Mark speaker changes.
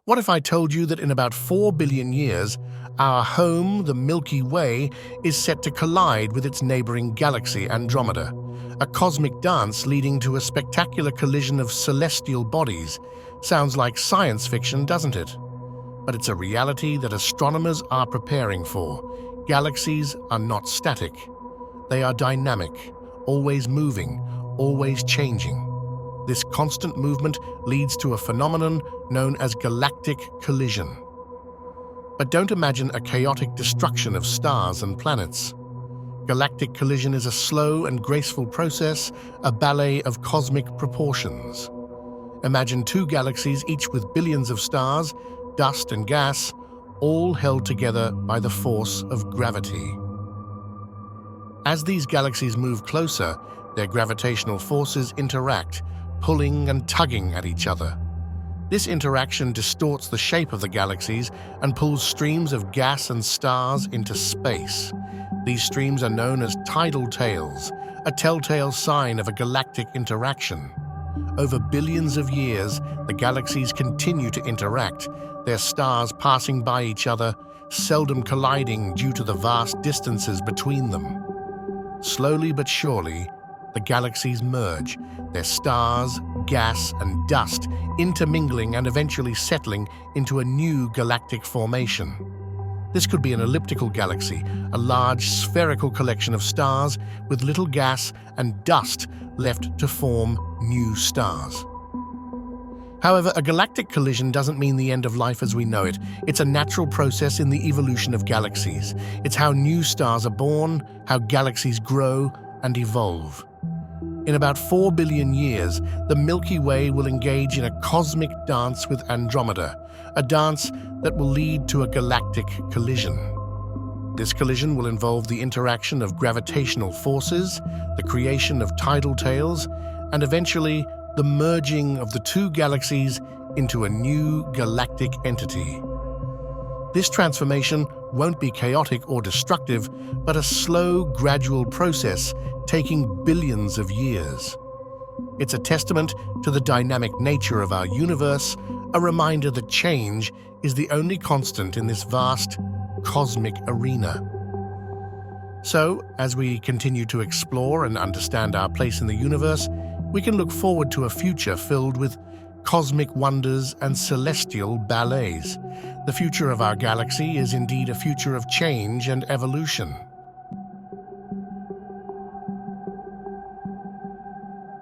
Speaker 1: What if I told you that in about 4 billion years, our home, the Milky Way, is set to collide with its neighboring galaxy, Andromeda, a cosmic dance leading to a spectacular collision of celestial bodies? Sounds like science fiction, doesn't it? But it's a reality that astronomers are preparing for. Galaxies are not static. They are dynamic, always moving, always changing. This constant movement leads to a phenomenon known as galactic collision. But don't imagine a chaotic destruction of stars and planets. Galactic collision is a slow and graceful process, a ballet of cosmic proportions. Imagine two galaxies, each with billions of stars, dust and gas, all held together by the force of gravity. As these galaxies move closer, their gravitational forces interact, pulling and tugging at each other. This interaction distorts the shape of the galaxies and pulls streams of gas and stars into space. These streams are known as tidal tales, a telltale sign of a galactic interaction. Over billions of years, the galaxies continue to interact, their stars passing by each other, seldom colliding due to the vast distances between them. Slowly but surely, the galaxies merge, their stars, gas, and dust intermingling and eventually settling into a new galactic formation. This could be an elliptical galaxy, a large spherical collection of stars with little gas and dust left to form new stars. However, a galactic collision doesn't mean the end of life as we know it. It's a natural process in the evolution of galaxies. It's how new stars are born, how galaxies grow and evolve. In about 4 billion years, the Milky Way will engage in a cosmic dance with Andromeda, a dance that will lead to a galactic collision. This collision will involve the interaction of gravitational forces, the creation of tidal tales, and eventually the merging of the two galaxies into a new galactic entity. This transformation won't be chaotic or destructive, but a slow, gradual process taking billions of years. It's a testament to the dynamic nature of our universe, a reminder that change is the only constant in this vast, cosmic arena. So, as we continue to explore and understand our place in the universe, we can look forward to a future filled with cosmic wonders and celestial ballets. The future of our galaxy is indeed a future of change and evolution.